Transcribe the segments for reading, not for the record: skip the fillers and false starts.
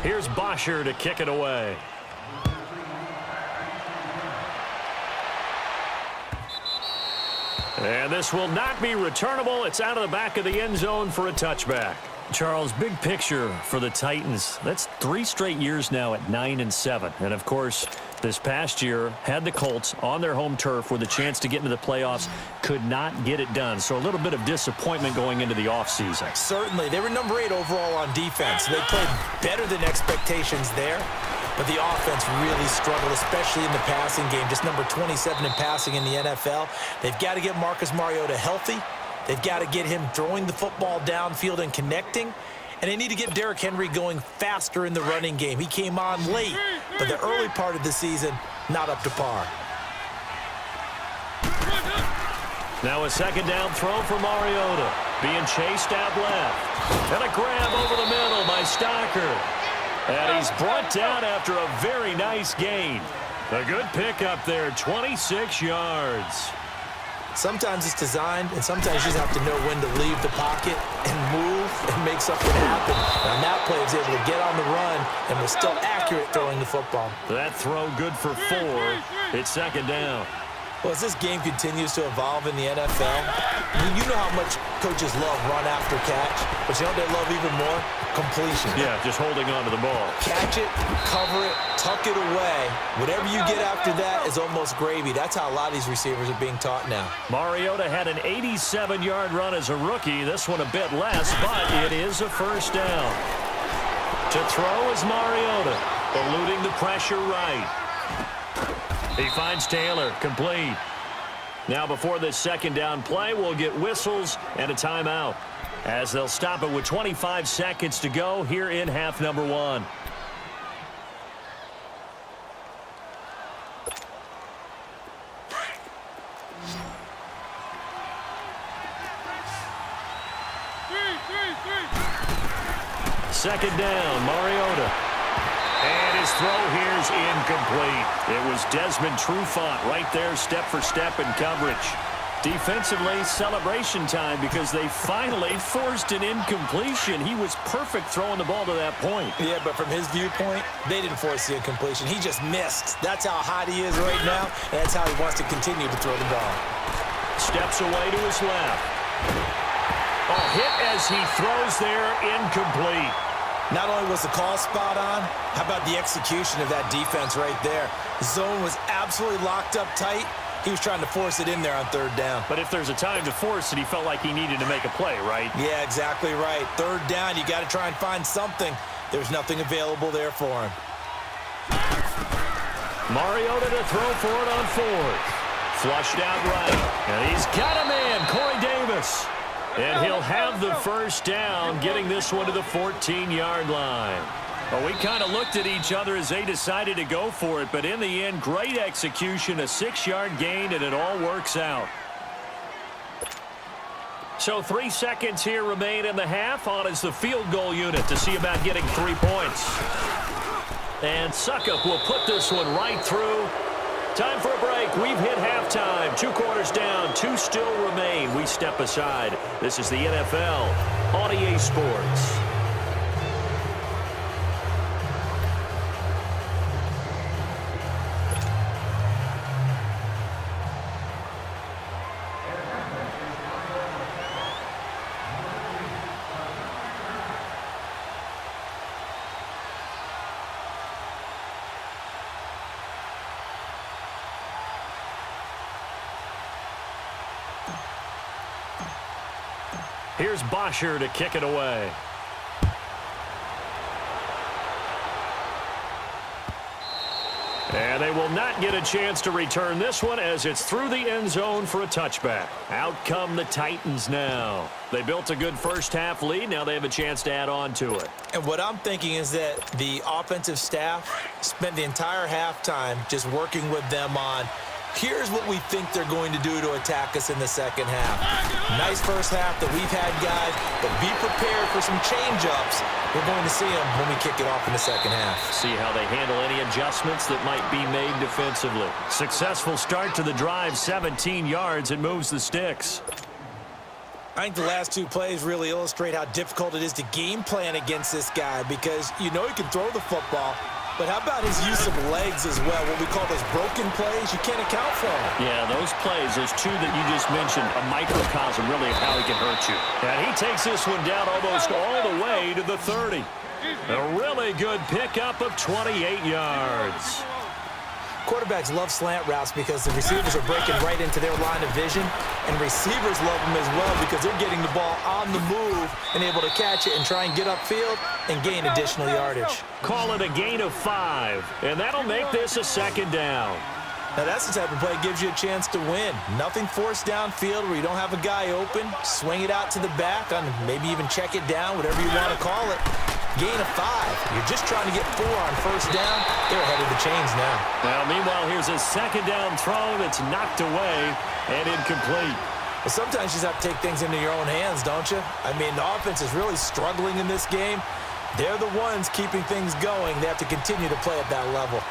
Here's Bosher to kick it away. And this will not be returnable. It's out of the back of the end zone for a touchback. Charles, big picture for the Titans. That's 3 straight years now at 9-7. And, of course, this past year had the Colts on their home turf with a chance to get into the playoffs. Could not get it done. So a little bit of disappointment going into the offseason. Certainly. They were number 8 overall on defense. They played better than expectations there. But the offense really struggled, especially in the passing game. Just number 27 in passing in the NFL. They've got to get Marcus Mariota healthy. They've got to get him throwing the football downfield and connecting. And they need to get Derrick Henry going faster in the running game. He came on late, but the early part of the season, not up to par. Now a second down throw for Mariota. Being chased out left. And a grab over the middle by Stocker. And he's brought down after a very nice gain. A good pickup there, 26 yards. Sometimes it's designed, and sometimes you just have to know when to leave the pocket and move and make something happen. And on that play, he was able to get on the run and was still accurate throwing the football. That throw good for 4. It's second down. Well, as this game continues to evolve in the NFL, you know how much coaches love run after catch, but you know what they love even more? Completion. Yeah, just holding on to the ball. Catch it, cover it, tuck it away. Whatever you get after that is almost gravy. That's how a lot of these receivers are being taught now. Mariota had an 87-yard run as a rookie. This one a bit less, but it is a first down. To throw is Mariota, eluding the pressure right. He finds Taylor, complete. Now before this second down play, we'll get whistles and a timeout, as they'll stop it with 25 seconds to go here in half number 1. Second down, Mariota. And his throw here's incomplete. It was Desmond Trufant right there, step for step in coverage. Defensively, celebration time because they finally forced an incompletion. He was perfect throwing the ball to that point. Yeah, but from his viewpoint, they didn't force the incompletion. He just missed. That's how hot he is right now, and that's how he wants to continue to throw the ball. Steps away to his left. A hit as he throws there, incomplete. Not only was the call spot on, how about the execution of that defense right there? The zone was absolutely locked up tight. He was trying to force it in there on third down. But if there's a time to force it, he felt like he needed to make a play, right? Yeah, exactly right. Third down, you got to try and find something. There's nothing available there for him. Mariota to throw for it on 4th. Flushed out right. And he's got a man, Corey Davis. And he'll have the first down, getting this one to the 14-yard line. Well, we kind of looked at each other as they decided to go for it, but in the end, great execution, a 6-yard gain, and it all works out. So 3 seconds here remain in the half. On is the field goal unit to see about getting 3 points. And Suckup will put this one right through. Time for a break. We've hit halftime. 2 quarters down. 2 still remain. We step aside. This is the NFL on EA Sports. Here's Bosher to kick it away. And they will not get a chance to return this one as it's through the end zone for a touchback. Out come the Titans now. They built a good first half lead. Now they have a chance to add on to it. And what I'm thinking is that the offensive staff spent the entire halftime just working with them on, here's what we think they're going to do to attack us in the second half. Nice first half that we've had, guys, but be prepared for some change-ups. We're going to see them when we kick it off in the second half. See how they handle any adjustments that might be made defensively. Successful start to the drive, 17 yards. It moves the sticks. I think the last two plays really illustrate how difficult it is to game plan against this guy because you know he can throw the football, but how about his use of legs as well? What we call those broken plays, you can't account for them. Yeah, those plays, those two that you just mentioned, a microcosm really of how he can hurt you. And he takes this one down almost all the way to the 30. A really good pickup of 28 yards. Quarterbacks love slant routes because the receivers are breaking right into their line of vision, and receivers love them as well because they're getting the ball on the move and able to catch it and try and get upfield and gain additional yardage. Call it a gain of 5, and that'll make this a second down. Now that's the type of play that gives you a chance to win. Nothing forced downfield where you don't have a guy open. Swing it out to the back on maybe even check it down, whatever you want to call it. Gain of 5. You're just trying to get 4 on first down. They're ahead of the chains now. Well, meanwhile, here's a second down throw that's knocked away and incomplete. Well, sometimes you just have to take things into your own hands, don't you? I mean, the offense is really struggling in this game. They're the ones keeping things going. They have to continue to play at that level.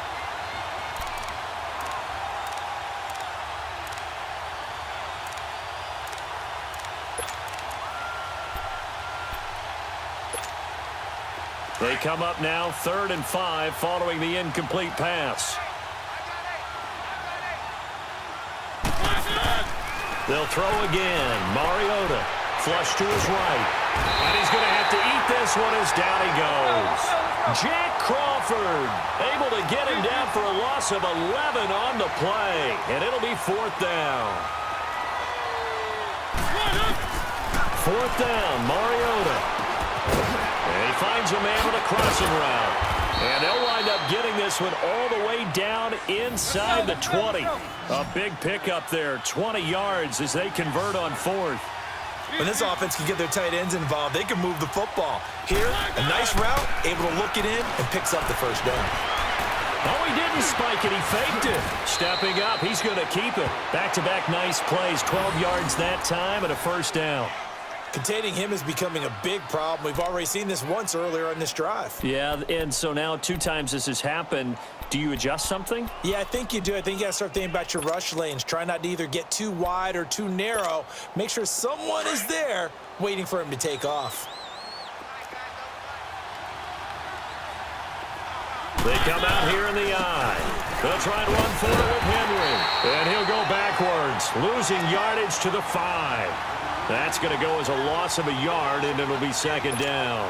They come up now 3rd and 5 following the incomplete pass. They'll throw again. Mariota flush to his right. And he's going to have to eat this one as down he goes. Jack Crawford able to get him down for a loss of 11 on the play. And it'll be 4th down. 4th down, Mariota. And he finds a man with a crossing route. And they'll wind up getting this one all the way down inside the 20. A big pickup there, 20 yards as they convert on 4th. When this offense can get their tight ends involved, they can move the football. Here, a nice route, able to look it in, and picks up the first down. Oh, he didn't spike it. He faked it. Stepping up, he's going to keep it. Back-to-back nice plays, 12 yards that time and a first down. Containing him is becoming a big problem. We've already seen this once earlier on this drive. Yeah, and so now 2 times this has happened. Do you adjust something? Yeah, I think you do. I think you got to start thinking about your rush lanes. Try not to either get too wide or too narrow. Make sure someone is there waiting for him to take off. They come out here in the eye. They'll try and run for it with Henry. And he'll go backwards, losing yardage to the 5. That's going to go as a loss of a yard, and it'll be second down.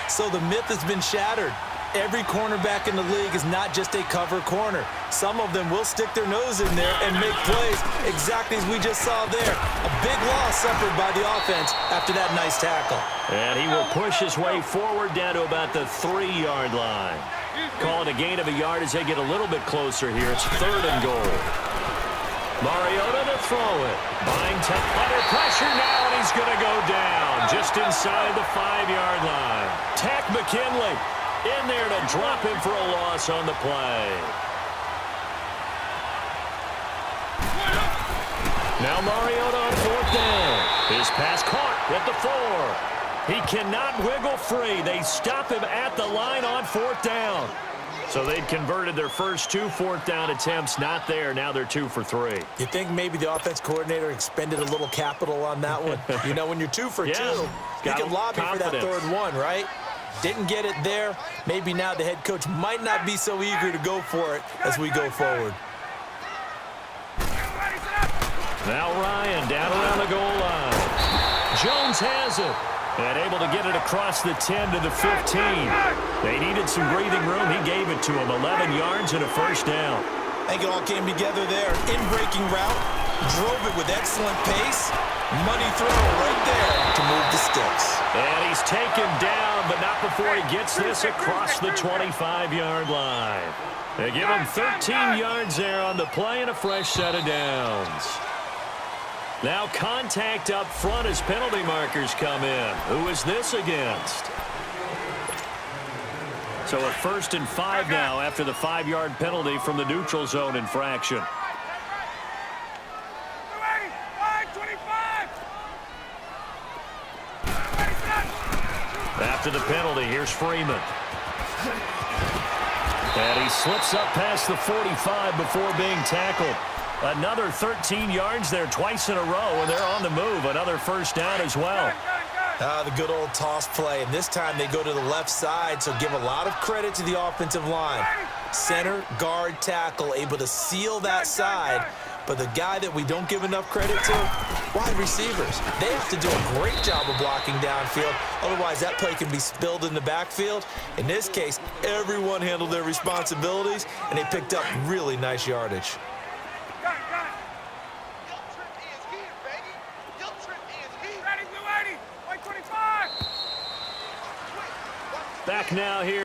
So the myth has been shattered. Every cornerback in the league is not just a cover corner. Some of them will stick their nose in there and make plays exactly as we just saw there. A big loss suffered by the offense after that nice tackle. And he will push his way forward down to about the 3-yard line. Call it a gain of a yard as they get a little bit closer here. It's 3rd and goal. Mariota to throw it. Buying time under pressure now, and he's going to go down just inside the 5-yard line. Tack McKinley in there to drop him for a loss on the play. Now Mariota on 4th down. His pass caught at the 4. He cannot wiggle free. They stop him at the line on 4th down. So they'd converted their first 2 4th down attempts. Not there. Now they're 2 for 3. You think maybe the offense coordinator expended a little capital on that one? You know, when you're 2 for 2, you can lobby for that 3rd one, right? Didn't get it there. Maybe now the head coach might not be so eager to go for it as we go forward. Now Ryan down around the goal line. Jones has it. And able to get it across the 10 to the 15. They needed some breathing room. He gave it to him. 11 yards and a first down. I think it all came together there. In-breaking route. Drove it with excellent pace. Money throw right there to move the sticks. And he's taken down, but not before he gets this across the 25-yard line. They give him 13 yards there on the play and a fresh set of downs. Now contact up front as penalty markers come in. Who is this against? So a 1st and 5 now after the 5-yard penalty from the neutral zone infraction. After the penalty, here's Freeman. And he slips up past the 45 before being tackled. Another 13 yards there twice in a row, and they're on the move. Another first down as well. The good old toss play, and this time they go to the left side, so give a lot of credit to the offensive line. Center, guard, tackle, able to seal that side. But the guy that we don't give enough credit to, wide receivers. They have to do a great job of blocking downfield. Otherwise, that play can be spilled in the backfield. In this case, everyone handled their responsibilities, and they picked up really nice yardage. Back now here.